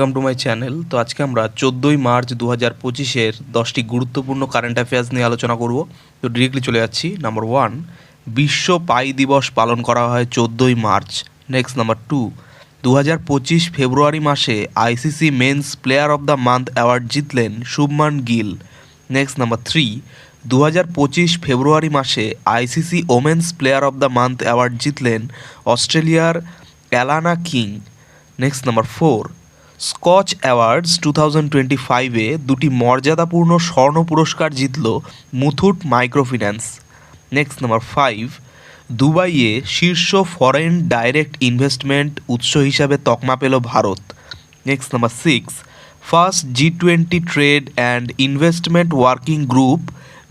Welcome to my channel. তো আজকে আমরা 14ই মার্চ 2025-এর 10টি গুরুত্বপূর্ণ কারেন্ট অ্যাফেয়ার্স নিয়ে আলোচনা করব। তো ডিরেক্টলি চলে যাচ্ছি। নাম্বার 1, বিশ্ব পাই দিবস পালন করা হয় 14ই মার্চ। নেক্সট নাম্বার 2, 2025 ফেব্রুয়ারি মাসে ICC men's player of the month award জিতলেন Shubman Gill. Next number 3, 2025 February মাসে ICC women's player of the month award জিতলেন অস্ট্রেলিয়ার Alana King. Next number 4, Scotch awards 2025-এ দুটি মর্যাদাপূর্ণ স্বর্ণ পুরস্কার জিতল মুথুট মাইক্রোফিন্যান্স। নেক্সট নাম্বার 5, দুবাইয়ে শীর্ষ ফরেন ডাইরেক্ট ইনভেস্টমেন্ট উৎস হিসাবে তকমা পেল Bharat. Next number 6, first G20 trade and investment working group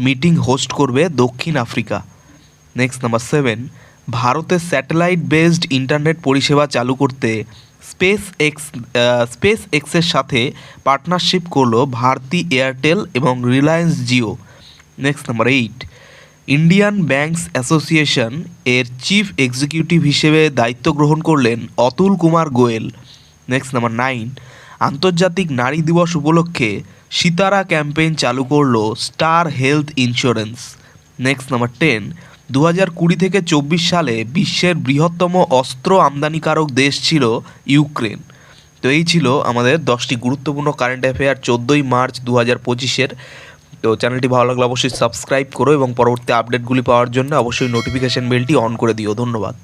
meeting host করবে দক্ষিণ আফ্রিকা। নেক্সট নাম্বার 7, ভারতে স্যাটেলাইট বেসড ইন্টারনেট পরিষেবা চালু করতে স্পেস এক্সের সাথে পার্টনারশিপ করলো ভারতী এয়ারটেল এবং Reliance Jio. Next number 8, Indian banks association এর চিফ এক্সিকিউটিভ হিসেবে দায়িত্ব গ্রহণ করলেন অতুল কুমার গোয়েল। নেক্সট নাম্বার 9, আন্তর্জাতিক নারী দিবস উপলক্ষে সিতারা ক্যাম্পেইন চালু করলো star health insurance. Next number 10, 2020 থেকে 24 সালে বিশ্বের বৃহত্তম অস্ত্র আমদানিকারক দেশ ছিল ইউক্রেন। তো এই ছিল আমাদের 10টি গুরুত্বপূর্ণ কারেন্ট অ্যাফেয়ার 14ই মার্চ 2025-এর। তো চ্যানেলটি ভালো লাগলে অবশ্যই সাবস্ক্রাইব করো এবং পরবর্তী আপডেটগুলি পাওয়ার জন্য অবশ্যই নোটিফিকেশন বেলটি অন করে দিও। ধন্যবাদ।